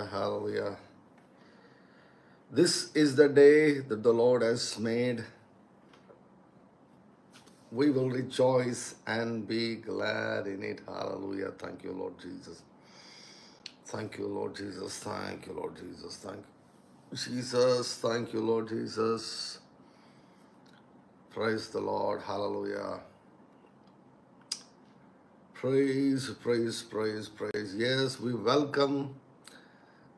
Hallelujah. This is the day that the Lord has made. We will rejoice and be glad in it. Hallelujah. Thank you, Lord Jesus. Thank you, Lord Jesus. Thank you, Lord Jesus. Thank you, Jesus. Thank you, Lord Jesus. Praise the Lord. Hallelujah. Praise, praise, praise, praise. Yes, we welcome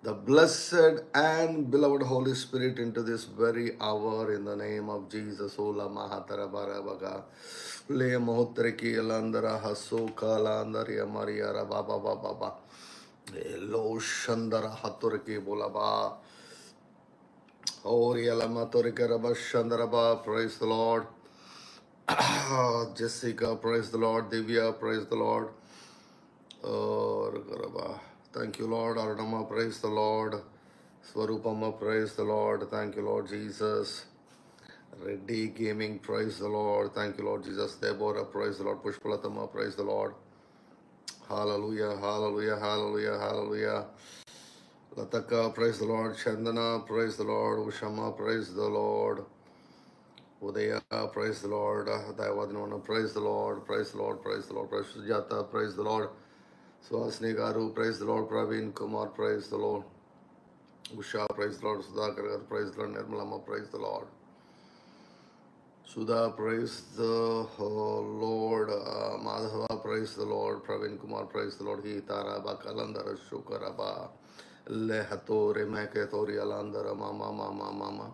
the blessed and beloved Holy Spirit into this very hour in the name of Jesus. Ola Mahatara Barabaga. Le Mohotreki Landara Hasoka Landaria Maria Baba Baba. Lo Shandara Haturki Bolaba. Oriala Matorika Rabba Shandaraba. Praise the Lord. Jessica, praise the Lord. Divya, praise the Lord. Thank you, Lord. Arunama, praise the Lord. Swarupama, praise the Lord. Thank you, Lord Jesus. Reddy Gaming, praise the Lord. Thank you, Lord Jesus. Deborah, praise the Lord. Pushpalatama, praise the Lord. Hallelujah, hallelujah, hallelujah, hallelujah. Lataka, praise the Lord. Chandana, praise the Lord. Ushama, praise the Lord. Udaya, praise the Lord. Dayavadinavana, praise the Lord. Praise the Lord, praise the Lord. Praise Sujata, praise the Lord. Swasni Garu, praise the Lord. Praveen Kumar, praise the Lord. Usha, praise the Lord. Sudhakar Garu, praise the Lord. Nirmalama, praise the Lord. Sudha, praise the Lord. Madhava, praise the Lord. Praveen Kumar, praise the Lord. Hitara, Bakalandara, Shukaraba. Lehatori, Mekatori, Alandara, Mama.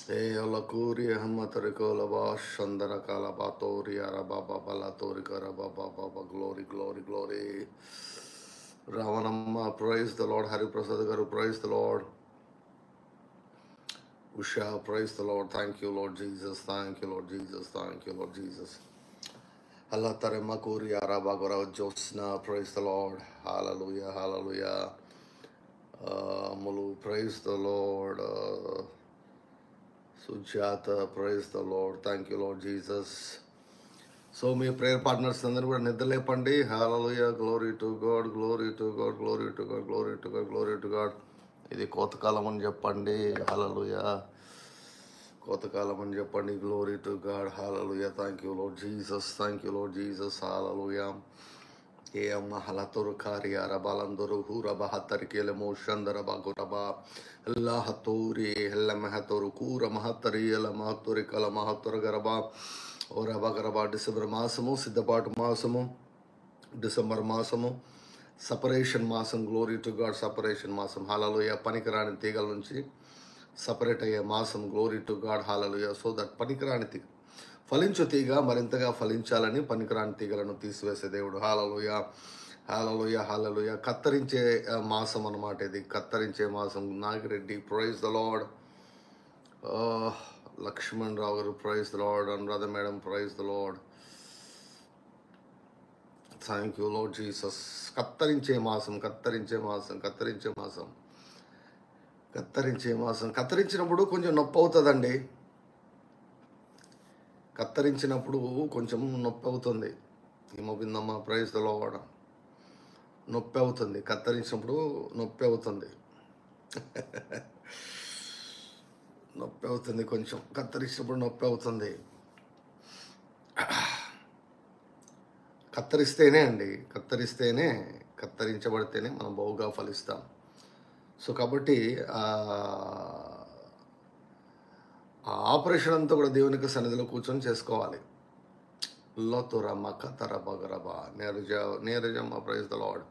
Lakuri, Hamatarikola, Shandara, Kalabatori, Arababa, Balatori, Karababa, glory. Ravanamma, praise the Lord. Hari Prasad Garu, praise the Lord. Usha, praise the Lord. Thank you, Lord Jesus. Thank you, Lord Jesus. Thank you, Lord Jesus. Allah Tarema Kuri Arabagora Josna, praise the Lord. Hallelujah, hallelujah. Mulu, praise the Lord. Sujata, praise the Lord. Thank you, Lord Jesus. So, my prayer partners, Nidale hallelujah, glory to God, glory to God, glory to God, glory to God, glory to God. Idi Kotakalamon Japandi, hallelujah. Kotakalamon Japandi, glory to God, hallelujah. Thank you, Lord Jesus, thank you, Lord Jesus, hallelujah. Mahalaturu Karia Rabalanduru Hura Bahatarikele Moshandara Bagoraba Lahaturi Helamahaturu Kura Mahatari Lamahaturi Kalamahatur Garaba or Abagaraba December Masamo, Siddhapat Masamo, December Masamo, separation Masam, glory to God, separation Masam, hallelujah, Panikaran Tegal Nunchi, separate a Masam, glory to God, hallelujah, so that Panikaran ఫలించు తీగ మరింతగా ఫలించాలని పనికిరాని తీగలను తీసివేసే దేవుడు. హల్లెలూయా, hallelujah, హల్లెలూయా. కత్తరించే మాసం అన్నమాట ఇది, కత్తరించే మాసం. Nagireddy, praise the lord. Lakshman Rao గారు, praise the lord. Anuradha madam, praise the lord. Thank you lord Jesus. కత్తరించే మాసం, కత్తరించే మాసం, కత్తరించే మాసం, కత్తరించే మాసం. కత్తరించినప్పుడు కొంచెం నొప్పి అవుతుందండి. కత్తరించినప్పుడు కొంచెం నొప్పి అవుతుంది. ఏమవుతుందమ్మ, ప్రైజ్ ద లార్డ్. నొప్పి అవుతుంది, కత్తరించినప్పుడు నొప్పి అవుతుంది. నొప్పి అవుతుంది, కొంచెం కత్తరించినప్పుడు నొప్పి అవుతుంది. కత్తరిస్తేనే అండి, కత్తరించబడితేనే మనం బహుగా ఫలిస్తాం. సో కాబట్టి ఆ ఆపరేషన్ అంతా కూడా దేవుని యొక్క సన్నిధిలో కూర్చొని చేసుకోవాలి. లోతురమ్మ కతరబగరబా నేరజమ్మ, ప్రైజ్ ద లార్డ్.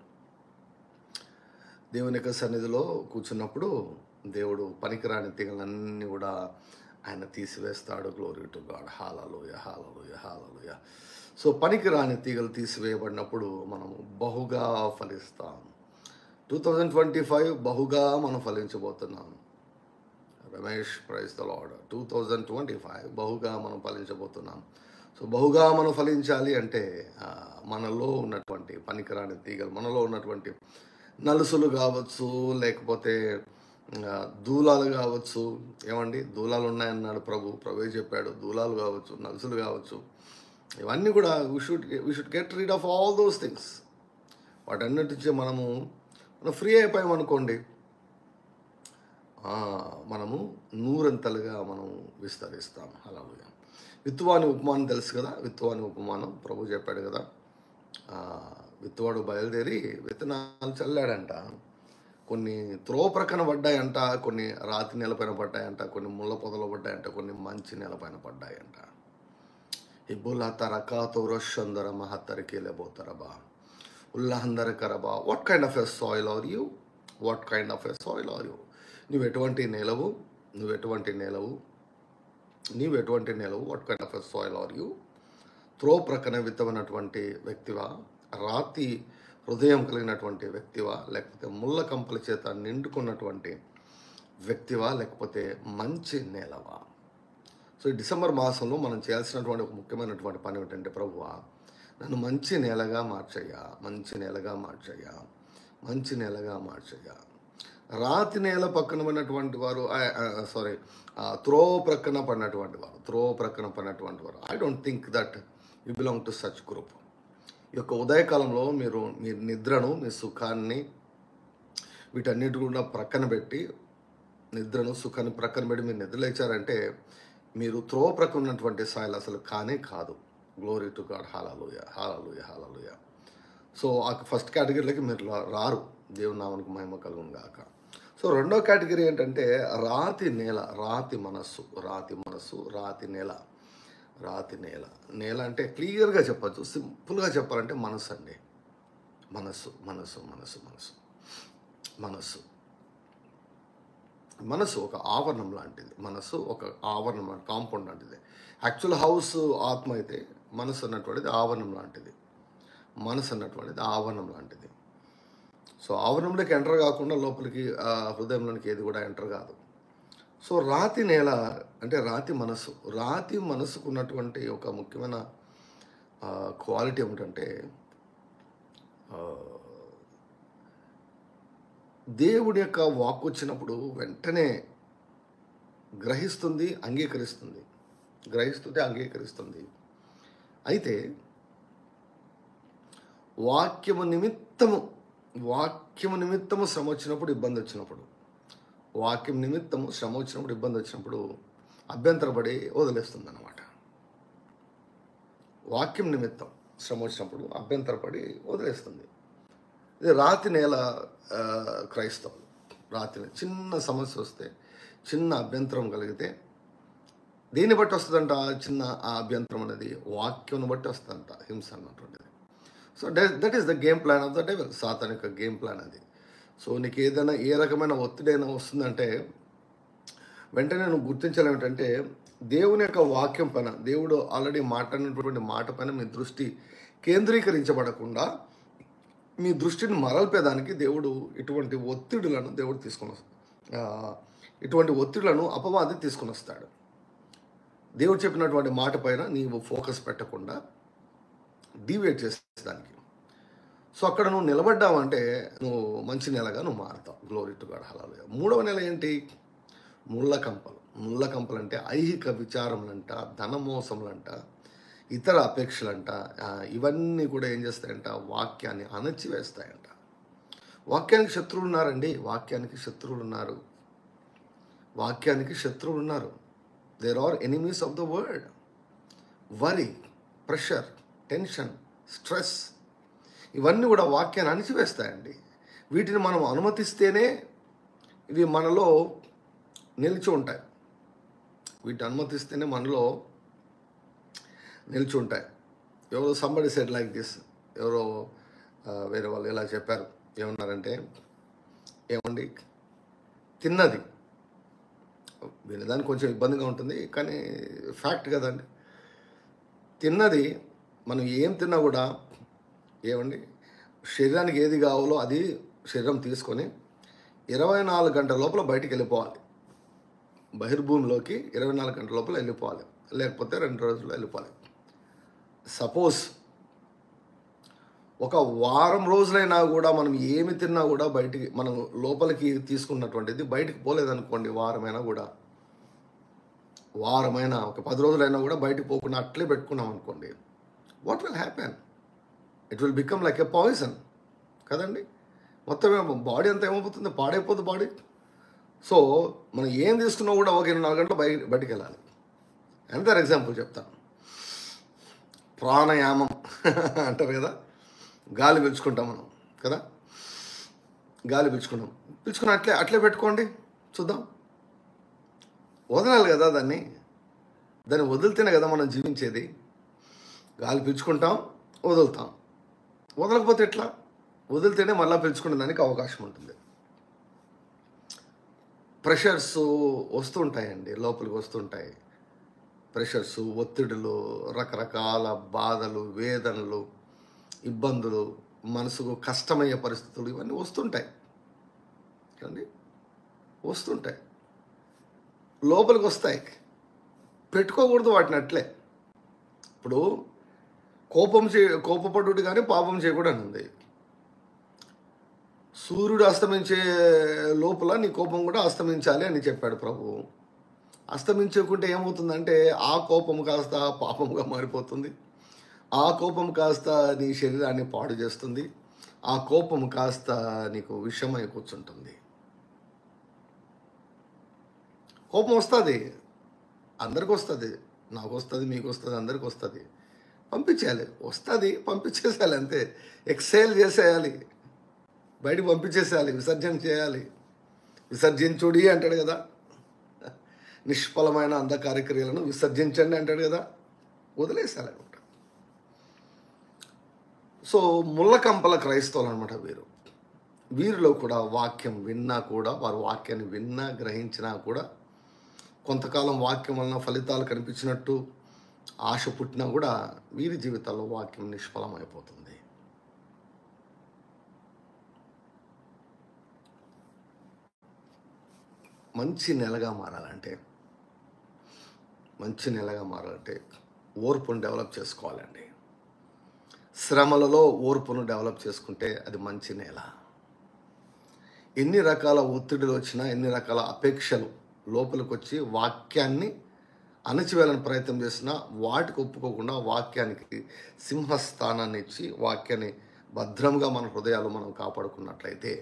దేవుని యొక్క సన్నిధిలో కూర్చున్నప్పుడు దేవుడు పనికిరాని తీగలన్నీ కూడా ఆయన తీసివేస్తాడు. Glory to God, hallelujah, hallelujah, hallelujah. So పనికిరాని తీగలు తీసివేయబడినప్పుడు మనము బహుగా ఫలిస్తాం. 2025 బహుగా మనం ఫలించబోతున్నాం. Ramesh, praise the lord. 2025 బహుగా మనం ఫలించబోతున్నాం. సో బహుగా మనం ఫలించాలి అంటే మనలో ఉన్నటువంటి పనికిరాని తీగలు, మనలో ఉన్నటువంటి నలుసులు కావచ్చు, లేకపోతే దూలాలు కావచ్చు. ఏమండి, దూలాలు ఉన్నాయన్నాడు ప్రభు చెప్పాడు. దూలాలు కావచ్చు, నలుసులు కావచ్చు, ఇవన్నీ కూడా we should get rid of all those things. వాటన్నిటి నుంచి మనం ఫ్రీ అయిపోయామనుకోండి, మనము నూరంతలుగా మనం విస్తరిస్తాం. హల్లెలూయా. విత్తువాని ఉపమానం తెలుసు కదా, విత్తువాని ఉపమానం ప్రభు చెప్పాడు కదా. విత్తువాడు బయలుదేరి విత్తనాలు చల్లాడంట. కొన్ని త్రోవ ప్రక్కన పడ్డాయంట, కొన్ని రాతి నేలపైన పడ్డాయంట, కొన్ని ముళ్ళ పొదలో పడ్డాయంట, కొన్ని మంచి నేలపైన పడ్డాయంట. ఇబ్బుల తరకాతో రొషందర మహత్తరికి లేబోతరబా ఉల్లహందర కరబా. What kind of a soil are you? What kind of a soil are you? నువ్వు ఎటువంటి నేలవు? What kind of a soil are you? త్రో ప్రక్కన విత్తమైనటువంటి వ్యక్తివా? రాతి హృదయం కలిగినటువంటి వ్యక్తివా? లేకపోతే ముళ్ళ కంపల చేత నిండుకున్నటువంటి వ్యక్తివా? లేకపోతే మంచి నేలవా? సో ఈ డిసెంబర్ మాసంలో మనం చేయాల్సినటువంటి ఒక ముఖ్యమైనటువంటి పని ఏమిటంటే, ప్రభువా నన్ను మంచి నేలగా మార్చయ్యా. రాతి నేల పక్కన పడినటువంటి వారు, త్రో ప్రక్కన పడినటువంటి వారు, I don't think that you belong to such group. ఈ యొక్క ఉదయకాలంలో మీరు మీ నిద్రను, మీ సుఖాన్ని, వీటన్నిటి కూడా ప్రక్కన పెట్టి, సుఖాన్ని ప్రక్కన పెట్టి మీరు నిద్రలేచారంటే మీరు త్రో ప్రక్కన ఉన్నటువంటి సాయిల్ అసలు కాదు. Glory to God. Hallelujah. So ఆ ఫస్ట్ కేటగిరీలోకి మీరు రారు. దేవుని నామానికి మహిమ కలుగును గాక. సో రెండో కేటగిరీ ఏంటంటే రాతి నేల, రాతి నేల అంటే క్లియర్గా చెప్పచ్చు, సింపుల్గా చెప్పాలంటే మనసు అండి. మనసు ఒక ఆవరణం లాంటిది. కాంపౌండ్ లాంటిది. యాక్చువల్ హౌస్ ఆత్మ అయితే మనసు అన్నటువంటిది ఆవరణం లాంటిది. సో ఆవరణంలోకి ఎంటర్ కాకుండా లోపలికి హృదయంలోనికి ఏది కూడా ఎంటర్ కాదు. సో రాతి నేల అంటే రాతి మనసుకు ఉన్నటువంటి ఒక ముఖ్యమైన క్వాలిటీ ఏమిటంటే, దేవుడి యొక్క వాక్కు వచ్చినప్పుడు వెంటనే గ్రహిస్తుంది, అంగీకరిస్తుంది. అయితే వాక్యము నిమిత్తము శ్రమ వచ్చినప్పుడు, ఇబ్బంది వచ్చినప్పుడు అభ్యంతరపడి వదిలేస్తుంది అన్నమాట. వాక్యం నిమిత్తం శ్రమ వచ్చినప్పుడు అభ్యంతరపడి వదిలేస్తుంది. ఇది రాతి నేల క్రైస్తవులు. చిన్న సమస్య వస్తే, చిన్న అభ్యంతరం కలిగితే దేన్ని బట్టి వస్తుందంట? చిన్న ఆ అభ్యంతరం అనేది వాక్యం బట్టి వస్తుందంట, హింస అన్నటువంటిది. So that is the game plan of the devil. Satan యొక్క గేమ్ ప్లాన్ అది. సో నీకు ఏదైనా ఏ రకమైన ఒత్తిడైనా వస్తుందంటే వెంటనే నువ్వు గుర్తించాలేమిటంటే, దేవుని యొక్క వాక్యం పైన, దేవుడు ఆల్రెడీ మాట్లాడినటువంటి మాట పైన మీ దృష్టి కేంద్రీకరించబడకుండా మీ దృష్టిని మరల్పేదానికి దేవుడు ఇటువంటి ఒత్తిడులను అపవాది తీసుకొని వస్తాడు. దేవుడు చెప్పినటువంటి మాట పైన నీవు ఫోకస్ పెట్టకుండా డీవియేట్ చేసేదానికి. సో అక్కడ నువ్వు నిలబడ్డావంటే నువ్వు మంచి నెలగా నువ్వు మారుతావు. Glory to God. హల్లెలూయా. మూడవ నెల ఏంటి? ముళ్ళ కంపలు అంటే ఐహిక విచారములంట, ధనమోసములంట, ఇతర అపేక్షలంట. ఇవన్నీ కూడా ఏం చేస్తాయంట? వాక్యాన్ని అణచివేస్తాయంట. వాక్యానికి శత్రువులు ఉన్నారండి. వాక్యానికి శత్రువులు ఉన్నారు. There are enemies of the word. Worry, pressure, tension, stress, ఇవన్నీ కూడా వాక్యాన్ని అణిచివేస్తాయండి. వీటిని మనం అనుమతిస్తేనే ఇవి మనలో నిలిచి ఉంటాయి. ఎవరో సంబడి సెడ్ లైక్ దిస్. ఎవరో వేరే వాళ్ళు ఇలా చెప్పారు. ఏమన్నారంటే, ఏమండి, తిన్నది వినడానికి కొంచెం ఇబ్బందిగా ఉంటుంది, కానీ ఫ్యాక్ట్ కదండి. తిన్నది మనం ఏం తిన్నా కూడా ఏమండి, శరీరానికి ఏది కావాలో అది శరీరం తీసుకొని 24 గంటల లోపల బయటికి వెళ్ళిపోవాలి. బహిర్భూమిలోకి 24 గంటల లోపల వెళ్ళిపోవాలి, లేకపోతే 2 రోజుల్లో వెళ్ళిపోవాలి. సపోజ్ ఒక వారం రోజులైనా కూడా మనం ఏమి తిన్నా కూడా మనం లోపలికి తీసుకున్నటువంటిది బయటికి పోలేదనుకోండి, వారమైనా ఒక 10 రోజులైనా కూడా బయటికి పోకుండా అట్లే పెట్టుకున్నాం అనుకోండి, what will happen? It will become like a poison కదండి. మొత్తం బాడీ అంతా ఏమైపోతుంది? పాడైపోతుంది బాడీ. సో మనం ఏం తీసుకున్నా కూడా ఒక 24 గంటలు బయటికి వెళ్ళాలి. ఎంత ఎగ్జాంపుల్ చెప్తాను. ప్రాణాయామం అంటారు కదా, గాలి పీల్చుకుంటాం మనం కదా, గాలి పీల్చుకుని అట్లే పెట్టుకోండి చూద్దాం. వదలాలి కదా దాన్ని వదిలితేనే కదా మనం జీవించేది. గాలి పీల్చుకుంటాం, వదులుతాం. వదలకపోతే ఎట్లా? వదిలితేనే మళ్ళీ పీల్చుకునే దానికి అవకాశం ఉంటుంది. ప్రెషర్స్ వస్తుంటాయండి, లోపలికి వస్తుంటాయి. ప్రెషర్స్, ఒత్తిడులు, రకరకాల బాధలు, వేదనలు, ఇబ్బందులు, మనసుకు కష్టమయ్యే పరిస్థితులు ఇవన్నీ వస్తుంటాయి కదండి, వస్తుంటాయి, లోపలికి వస్తాయి. పెట్టుకోకూడదు వాటిని అట్లే. ఇప్పుడు కోపపడుడు కానీ పాపం చేయకూడదు ఉంది. సూర్యుడు అస్తమించే లోపల నీ కోపం కూడా అస్తమించాలి అని చెప్పాడు ప్రభువు. అస్తమించకుంటే ఏమవుతుందంటే ఆ కోపం కాస్త పాపముగా మారిపోతుంది. ఆ కోపం కాస్త నీ శరీరాన్ని పాడు చేస్తుంది. ఆ కోపం కాస్త నీకు విషమై కూర్చుంటుంది. కోపం వస్తుంది, అందరికి వస్తుంది, నాకు వస్తుంది, మీకు వస్తుంది, అందరికి వస్తుంది. పంపించేయాలి, వస్తుంది పంపించేసేయాలి, అంతే. ఎక్సైల్ చేసేయాలి, బయటికి పంపించేసేయాలి, విసర్జన చేయాలి. విసర్జించుడి అంటాడు కదా, నిష్ఫలమైన అంధకార క్రియలను విసర్జించండి అంటాడు కదా, వదిలేసేయాలి అనమాట. సో ముళ్ళకంపల క్రైస్తవులు అనమాట వీరిలో కూడా వాక్యం విన్నా కూడా, వారు వాక్యాన్ని విన్నా గ్రహించినా కూడా, కొంతకాలం వాక్యం వలన ఫలితాలు కనిపించినట్టు ఆశ పుట్టినా కూడా వీరి జీవితాల్లో వాక్యం నిష్ఫలమైపోతుంది. మంచి నెలగా మారాలంటే ఓర్పును డెవలప్ చేసుకోవాలండి. శ్రమలలో ఓర్పును డెవలప్ చేసుకుంటే అది మంచి నెల. ఎన్ని రకాల ఒత్తిడులు వచ్చినా, ఎన్ని రకాల అపేక్షలు లోపలికి వచ్చి వాక్యాన్ని అణచివేయాలని ప్రయత్నం చేసినా వాటికి ఒప్పుకోకుండా వాక్యానికి సింహస్థానాన్ని ఇచ్చి వాక్యాన్ని భద్రంగా మన హృదయాలు మనం కాపాడుకున్నట్లయితే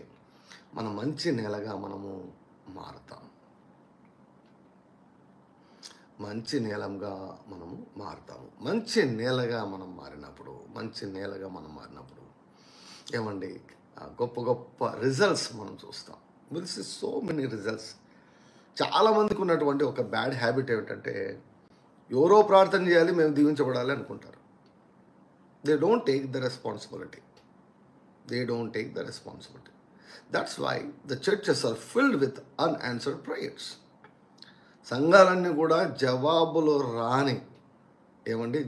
మన మంచి నెలగా మనము మారుతాం. మంచి నేలంగా మనము మారుతాము. మంచి నేలగా మనం మారినప్పుడు ఏమండి, గొప్ప గొప్ప రిజల్ట్స్ మనం చూస్తాం. Will see so many results. చాలామందికి ఉన్నటువంటి ఒక బ్యాడ్ హ్యాబిట్ ఏమిటంటే, ఎవరో ప్రార్థన చేయాలి, మేము దీవించబడాలి అనుకుంటారు. They don't take the responsibility. That's why the churches are filled with unanswered prayers. సంఘాలన్నీ కూడా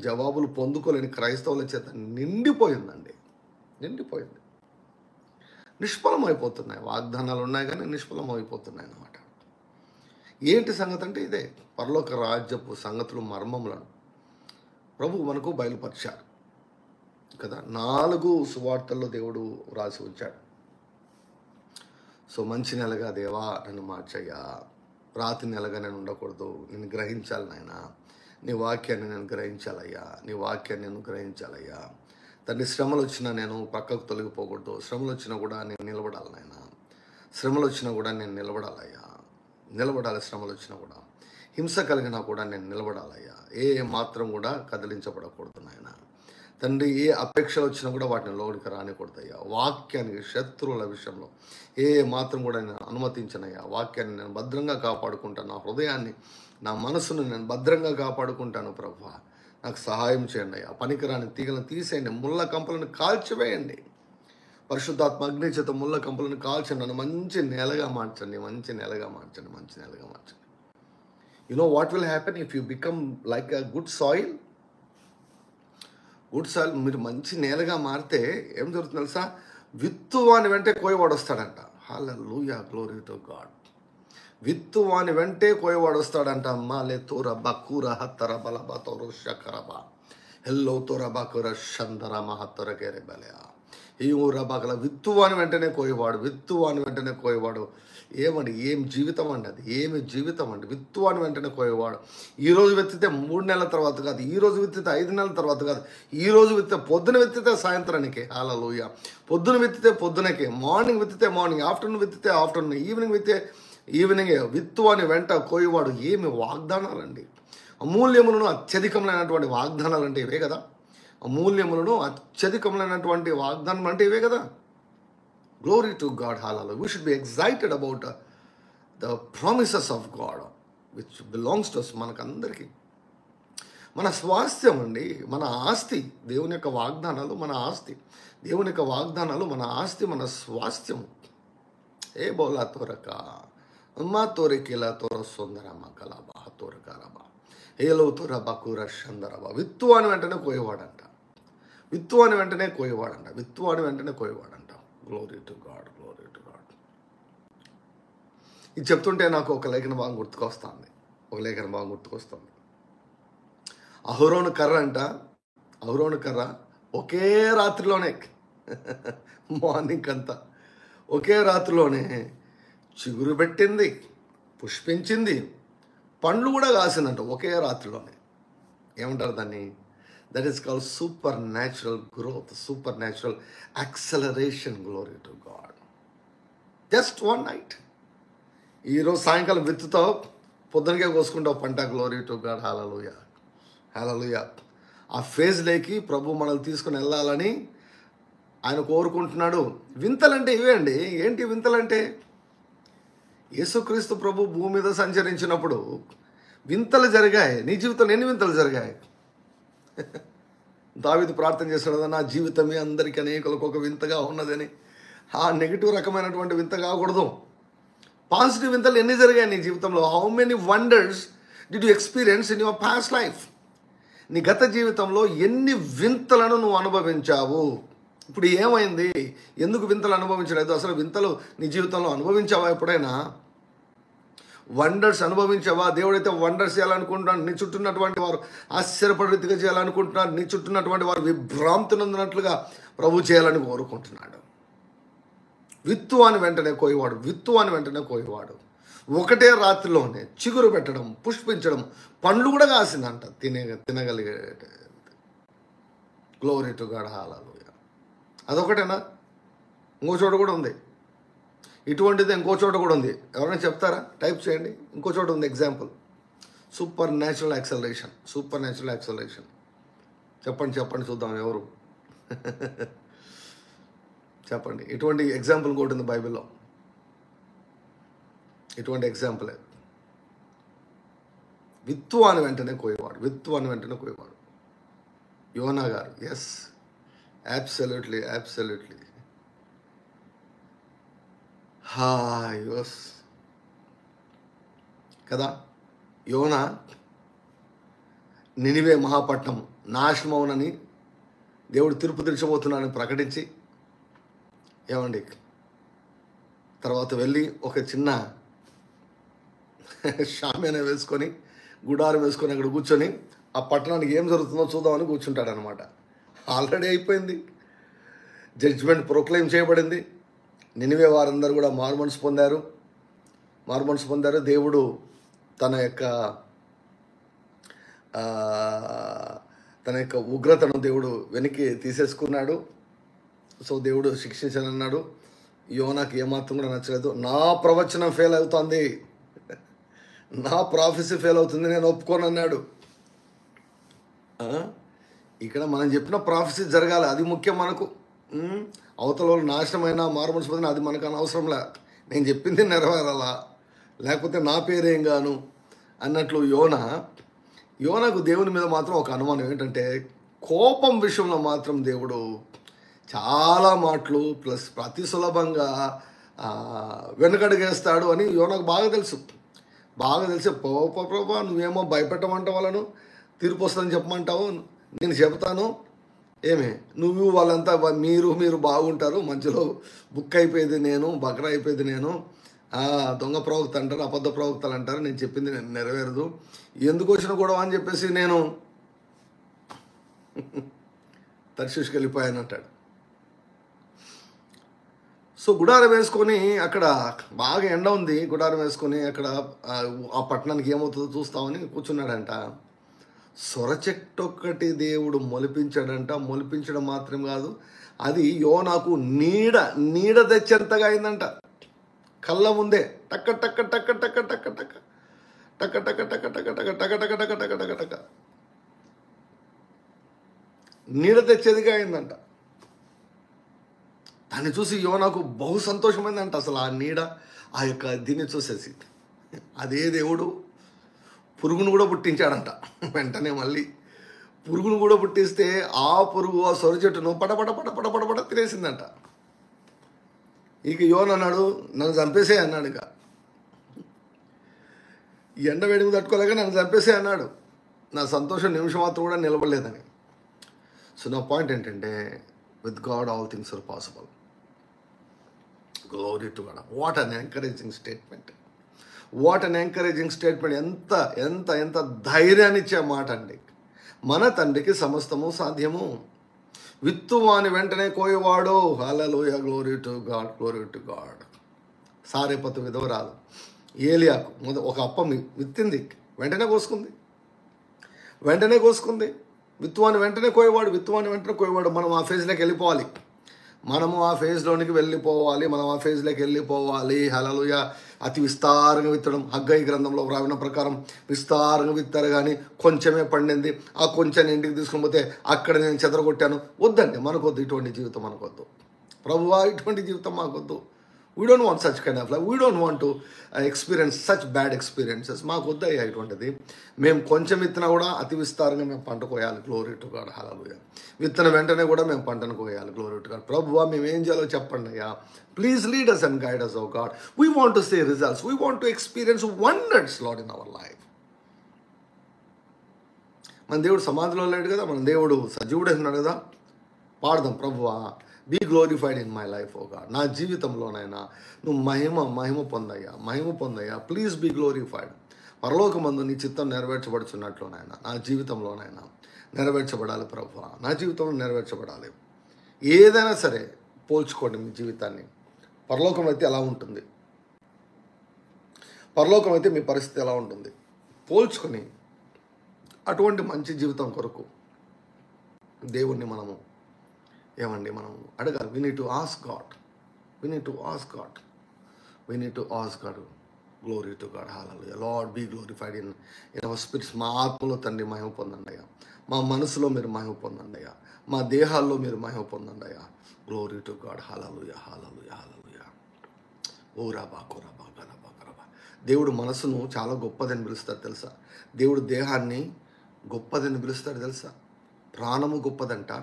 జవాబులు పొందుకోలేని క్రైస్తవుల చేత నిండిపోయింది. నిష్ఫలమైపోతున్నాయి. వాగ్దానాలు ఉన్నాయి కానీ నిష్ఫలమైపోతున్నాయి అన్నమాట. ఏంటి సంగతి అంటే ఇదే. పరలోక రాజ్యపు సంగతులు, మర్మములను ప్రభు మనకు బయలుపరిచారు కదా. 4 సువార్తల్లో దేవుడు రాసి ఉంచాడు. సో మంచి నెలగా దేవా నన్ను మార్చయ్యా, రాతి నెలగా నేను ఉండకూడదు, నేను గ్రహించాలి నాయన, నీ వాక్యాన్ని నేను గ్రహించాలయ్యా. తండ్రి, శ్రమలు వచ్చినా నేను పక్కకు తొలగిపోకూడదు. శ్రమలు వచ్చినా కూడా నేను నిలబడాలి నాయన. శ్రమలు వచ్చినా కూడా నేను నిలబడాలి. శ్రమలు వచ్చినా కూడా, హింస కలిగినా కూడా నేను నిలబడాలయ్యా. ఏ మాత్రం కూడా కదిలించబడకూడదు నాయన. తండ్రి, ఏ అపేక్షలు వచ్చినా కూడా వాటిని లోనికి రానికూడదయ్యా. వాక్యానికి, శత్రువుల విషయంలో ఏ మాత్రం కూడా నేను అనుమతించనయ్యా. వాక్యాన్ని నేను భద్రంగా కాపాడుకుంటాను. నా హృదయాన్ని, నా మనసును నేను భద్రంగా కాపాడుకుంటాను. ప్రభువా, నాకు సహాయం చేయండి అయ్యా. పనికిరాని తీగలను తీసేయండి, ముళ్ళ కంపలను కాల్చివేయండి. పరిశుద్ధాత్మ అగ్ని చేత ముళ్ళ కంపలను కాల్చండి. నన్ను మంచి నేలగా మార్చండి. You know what will happen if you become like a good soil? మీరు మంచి నేలగా మారితే ఏం జరుగుతుంది తెలుసా? విత్తువాని వెంటే కోయవాడు వస్తాడంట. హల్లెలూయా, గ్లోరీ టు గాడ్. విత్తువాని వెంటే కోయవాడు వస్తాడంట. మాలే తోరబా కూర హత్తర బలబా తోరు షకరబా హెల్లో తోరబా కూర షందర మహత్తర కేరే బలయా ఈ ఊరబాకల విత్తువాని వెంటనే కోయవాడు. ఏం జీవితం అండి అది, విత్తువాని వెంటనే కోయవాడు. ఈరోజు విత్తితే 3 నెలల తర్వాత కాదు, ఈరోజు విత్తితే 5 నెలల తర్వాత కాదు, ఈరోజు విత్తితే పొద్దున విత్తితే సాయంత్రానికి. హల్లెలూయా. పొద్దున విత్తితే పొద్దునకే, మార్నింగ్ విత్తితే మార్నింగ్, ఆఫ్టర్నూన్ విత్తితే ఆఫ్టర్నూన్, ఈవినింగ్ విత్తే ఈవినింగే విత్తు అని వెంట కోయివాడు. ఏమి వాగ్దానాలండి! అమూల్యములను అత్యధికములైనటువంటి వాగ్దానాలు అంటే ఇవే కదా. అమూల్యములను అత్యధికములైనటువంటి వాగ్దానం అంటే ఇవే కదా. Glory to God. Hallelujah. We should be excited about the promises of God which belongs to us. మనకందరికీ మన స్వాస్థ్యం అండి, మన ఆస్తి. దేవుని యొక్క వాగ్దానాలు మన ఆస్తి. దేవుని యొక్క వాగ్దానాలు మన ఆస్తి, మన స్వాస్థ్యము. ఏ బోలా తోరక అమ్మ తోరికిలా తోర సుందరమ్మ కలబా తోరకరబా ఏలో తోరబా కూర షందరబా. విత్తు అని వెంటనే కోయేవాడంట. విత్తు అని వెంటనే కోయేవాడంట. విత్తు అని వెంటనే కోయేవాడంట. Glory to God, glory to God. ఇది చెప్తుంటే నాకు ఒక లేఖన భాగం గుర్తుకొస్తుంది. అహరోను కర్ర అంట. అహరోను కర్ర ఒకే రాత్రిలోనే మార్నింగ్ అంతా ఒకే రాత్రిలోనే చిగురు పెట్టింది, పుష్పించింది, పండ్లు కూడా కాసిందంట ఒకే రాత్రిలోనే. ఏమంటారు దాన్ని? That is called supernatural growth, supernatural acceleration. Glory to God. Just one night. ఈరోజు సాయంకాలం విత్తుతావు, పొద్దునకే కోసుకుంటావు పంట. Glory to God. Hallelujah, hallelujah. ఆ ఫేజ్లోకి ప్రభు మనల్ని తీసుకుని వెళ్ళాలని ఆయన కోరుకుంటున్నాడు. వింతలంటే ఇవే అండి. ఏంటి వింతలంటే? యేసుక్రీస్తు ప్రభు భూమి మీద సంచరించినప్పుడు వింతలు జరిగాయి. నీ జీవితంలో ఎన్ని వింతలు జరిగాయి? దావీదు ప్రార్థన చేస్తాడు కదా, నా జీవితమే అందరికీ అనేకులకు ఒక వింతగా ఉన్నదని. ఆ నెగిటివ్ రకమైనటువంటి వింత కాకూడదు. పాజిటివ్ వింతలు ఎన్ని జరిగాయి నీ జీవితంలో? How many wonders did you experience in your past life? నీ గత జీవితంలో ఎన్ని వింతలను నువ్వు అనుభవించావు? ఇప్పుడు ఏమైంది? ఎందుకు వింతలు అనుభవించలేదు? అసలు వింతలు నీ జీవితంలో అనుభవించావా? ఎప్పుడైనా వండర్స్ అనుభవించావా? దేవుడైతే వండర్స్ చేయాలనుకుంటున్నాడు. నీ చుట్టూన్నటువంటి వారు ఆశ్చర్యపడే రీతిగా చేయాలనుకుంటున్నాడు. నీ చుట్టూన్నటువంటి వారు విభ్రాంతి నొందినట్లుగా ప్రభు చేయాలని కోరుకుంటున్నాడు. విత్తు అని వెంటనే కోయేవాడు, విత్తు అని వెంటనే కోయేవాడు. ఒకటే రాత్రిలోనే చిగురు పెట్టడం, పుష్పించడం, పండ్లు కూడా కాసిందంట తినగలిగే. Glory to God. హల్లెలూయా. అదొకటేనా? ఇంకో చోట కూడా ఉంది. ఇటువంటిది ఇంకో చోట కూడా ఉంది. ఎవరైనా చెప్తారా? టైప్ చేయండి. ఇంకో చోట ఉంది example. Super natural acceleration, super natural acceleration. చెప్పండి చెప్పండి చూద్దాం ఎవరు. చెప్పండి. ఇటువంటి ఎగ్జాంపుల్ ఇంకోటి ఉంది బైబిల్లో. ఇటువంటి ఎగ్జాంపులే. విత్తు అని వెంటనే కోయేవాడు, విత్తు అని వెంటనే కోయేవాడు. యోనా గారు. Yes, absolutely, absolutely. యోస్ కదా. యోనా నినివే మహాపట్నం నాశనమవునని దేవుడు తీర్పు తీర్చబోతున్నాడని ప్రకటించి, ఏమండి, తర్వాత వెళ్ళి ఒక చిన్న షామియానా వేసుకొని, గుడారం వేసుకొని అక్కడ కూర్చొని ఆ పట్టణానికి ఏం జరుగుతుందో చూద్దామని కూర్చుంటాడనమాట. ఆల్రెడీ అయిపోయింది. జడ్జిమెంట్ ప్రొక్లెయిమ్ చేయబడింది. నినివే వారందరూ కూడా మారుమనసు పొందారు. దేవుడు తన యొక్క ఉగ్రతను దేవుడు వెనక్కి తీసేసుకున్నాడు. సో దేవుడు శిక్షించనన్నాడు. యోనాకి ఏమాత్రం కూడా నచ్చలేదు. నా ప్రవచనం ఫెయిల్ అవుతుంది, నా ప్రాఫెసీ ఫెయిల్ అవుతుంది, నేను ఒప్పుకోను అన్నాడు. ఇక్కడ మనం చెప్పిన ప్రాఫెసీ జరగాలి, అది ముఖ్యం మనకు. అవతల వాళ్ళు నాశనమైనా మారుమనసు పొందిన అది మనకు అనవసరంలా. నేను చెప్పింది నెరవేరాలా, లేకపోతే నా పేరేం గాను అన్నట్లు యోనాకు దేవుని మీద మాత్రం ఒక అనుమానం ఏంటంటే, కోపం విషయంలో మాత్రం దేవుడు చాలా మాటలు ప్లస్ అతి సులభంగా వెనకడుగేస్తాడు అని యోనాకు బాగా తెలుసు. ప్రభా నువ్వేమో భయపెట్టమంటావు, వాళ్ళను తీర్పు వస్తుందని చెప్పమంటావు, నేను చెబుతాను. ఏమే నువ్వు వాళ్ళంతా మీరు బాగుంటారు, మధ్యలో బుక్ అయిపోయేది నేను, బకరా అయిపోయేది నేను, దొంగ ప్రవక్త అంటారు, అబద్ధ ప్రవక్తలు అంటారు, నేను చెప్పింది నెరవేరదు, ఎందుకు వచ్చిన గొడవ అని చెప్పేసి నేను తర్షీష్కి వెళ్ళిపోయాను అంటాడు. సో గుడారం వేసుకొని అక్కడ బాగా ఎండ ఉంది, గుడారం వేసుకొని అక్కడ ఆ పట్టణానికి ఏమవుతుందో చూస్తామని కూర్చున్నాడంట. సొర చెట్టు ఒక్కటి దేవుడు మొలిపించాడంట. మొలిపించడం మాత్రం కాదు, అది యోనాకు నీడ తెచ్చేంతగా అయిందంట. కళ్ళ ముందే టక్క టక్క టక్క టక్క టక్క టక్క టక్క టక్క టక్క టక్క టక్క టక్క టక్క టక్క టక్క టక్క టక్క నీడ తెచ్చేదిగా అయిందంట. దాన్ని చూసి యోనాకు బహు సంతోషమైందంట. అసలు ఆ నీడ, ఆ యొక్క దీన్ని చూసేసి అదే దేవుడు పురుగును కూడా పుట్టించాడంట. వెంటనే మళ్ళీ పురుగును కూడా పుట్టిస్తే ఆ పురుగు ఆ సొర చెట్టును పడపడ పడపడ పడపడ తినేసిందంట. ఇక యోన అన్నాడు, నన్ను చంపేసే అన్నాడు. ఇక ఎండ వేడికి తట్టుకోలేక నన్ను చంపేసే అన్నాడు. నా సంతోషం నిమిషం మాత్రం కూడా నిలబడలేదని. సో నా పాయింట్ ఏంటంటే, with God all things are possible. Glory to God. What an encouraging statement, what an encouraging statement. ఎంత ఎంత ఎంత ధైర్యాన్ని ఇచ్చే మాట అండి. మన తండ్రికి సమస్తము సాధ్యము. విత్తువాని వెంటనే కోయవాడు. Hallelujah, glory to God, glory to God. Zarephath విధవరాలు ఏలియాకు ఒక అప్పం విత్తింది, వెంటనే కోసుకుంది, వెంటనే కోసుకుంది. విత్తువాని వెంటనే కోయవాడు, విత్తువాని వెంటనే కోయవాడు. మనం ఆ ఫేజ్లోకి వెళ్ళిపోవాలి, మనము ఆ ఫేజ్లోనికి వెళ్ళిపోవాలి, మనం ఆ ఫేజ్లోకి వెళ్ళిపోవాలి. హల్లెలూయా. అతి విస్తారంగా విత్తడం. హగ్గయి గ్రంథంలో వ్రాసిన ప్రకారం విస్తారంగా విత్తారు, కానీ కొంచెమే పండింది. ఆ కొంచెం ఇంటికి తీసుకుని పోతే అక్కడ నేను చెదరగొట్టాను. వద్దండి, మనకొద్దు ఇటువంటి జీవితం, మనకొద్దు ప్రభువా, ఇటువంటి జీవితం మాకొద్దు. We don't want such kind of life. We don't want to experience such bad experiences. మాకు వద్దయ్యా ఇటువంటిది. మేము కొంచెం విత్తనా కూడా అతి విస్తారంగా మేము పంట కోయాలి. గ్లోరీ టు గాడ్, హల్లెలూయా. విత్తన వెంటనే కూడా మేము పంటను కోయాలి. Glory to God. ప్రభువా, మేము ఏం చేయాలో చెప్పండి అయ్యా. Please lead us and guide us, oh God. We want to see results. We want to experience wonders, Lord, in our life. మన దేవుడు సమాధిలో లేడు కదా, మన దేవుడు సజీవుడే ఉన్నాడు కదా. పాడదాం, ప్రభువా be glorified in my life, oh God. నా జీవితంలోనైనా నువ్వు మహిమ పొందయ్యా, మహిమ పొందయ్యా. Please be glorified. పరలోకమందు నీ చిత్తం నెరవేర్చబడుచున్నట్లునైనా నా జీవితంలోనైనా నెరవేర్చబడాలి ప్రభువా. నా జీవితంలో నెరవేర్చబడాలి. ఏదైనా సరే పోల్చుకోండి మీ జీవితాన్ని. పరలోకం అయితే ఎలా ఉంటుంది, పరలోకం అయితే మీ పరిస్థితి ఎలా ఉంటుంది, పోల్చుకొని అటువంటి మంచి జీవితం కొరకు దేవుణ్ణి మనము ఏమండి మనం అడగాలి. We need to ask God, we need to ask God, we need to ask God. Glory to God, hallelujah. Lord be glorified in our spirits. మా ఆత్మలో తండ్రి మహిమ పొందండి అయ్యా, మా మనసులో మీరు మహిమ పొందండి అయ్యా, మా దేహాల్లో మీరు మహిమ పొందండి అయ్యా. Glory to God, hallelujah, hallelujah, హల్లెలూయా. ఓ రాబా కోరాబా గరబా గరబా. దేవుడు మనసును చాలా గొప్పదని పిలుస్తాడు తెలుసా. దేవుడు దేహాన్ని గొప్పదని పిలుస్తాడు తెలుసా. ప్రాణము గొప్పదంట,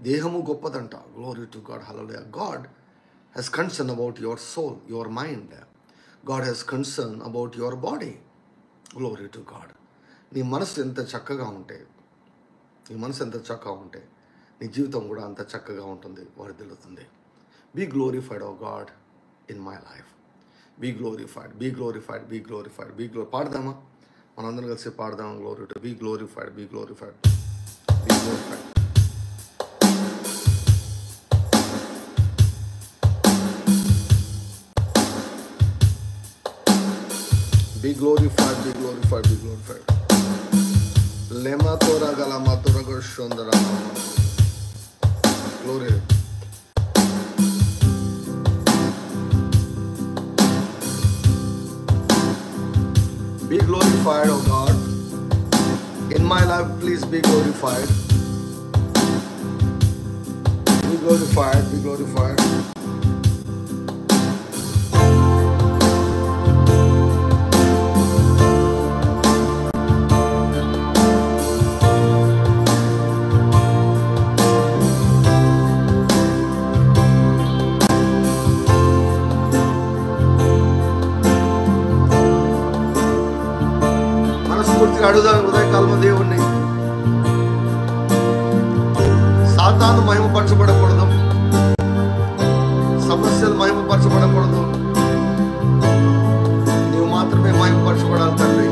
దేహము గొప్పదంట. Glory to God, hallelujah. God has concern about your soul, your mind. God has concern about your body. Glory to God. నీ మనసు ఎంత చక్కగా ఉంటే, నీ మనసు ఎంత చక్కగా ఉంటే నీ జీవితం కూడా అంత చక్కగా ఉంటుంది, వర్ధిల్లుతుంది. Be glorified oh God in my life. Be glorified, be glorified, be glorified, be glo. పాడదామా? మనందరం కలిసి పాడదామా? Glory to be glorified, be glorified, be glorified. Be glorified, be glorified, be glorified. Lema tora gala matora goshondara. Glory. Be glorified, oh God. In my life, please be glorified. Be glorified, be glorified. అడుగుదాం ఉదయకాలము దేవుణ్ణి. సాతాను మహిమపరచబడకూడదు, సమస్యలు మహిమపరచబడకూడదు, నీవు మాత్రమే మహిమపరచబడాలి తండ్రి.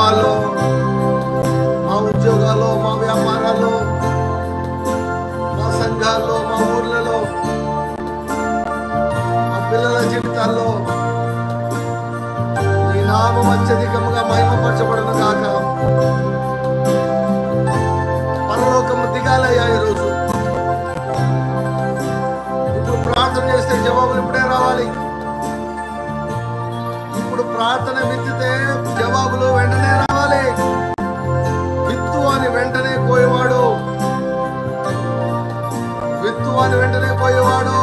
కుటుంబాల్లో, మా ఉద్యోగాల్లో, మా వ్యాపారాల్లో, మా సంఘాల్లో, మా ఊర్లలో, మా పిల్లల జీవితాల్లో నీ నామం అత్యధికముగా మహిమపరచబడును గాక. పరలోకము దిగాలయ్యా ఈరోజు. ఇప్పుడు ప్రార్థన చేస్తే జవాబులు ఇప్పుడే రావాలి. ఇప్పుడు ప్రార్థన విత్తితే జవాబులు వెంటనే రావాలి. విత్తు అని వెంటనే పోయేవాడు, విత్తు అని వెంటనే పోయేవాడు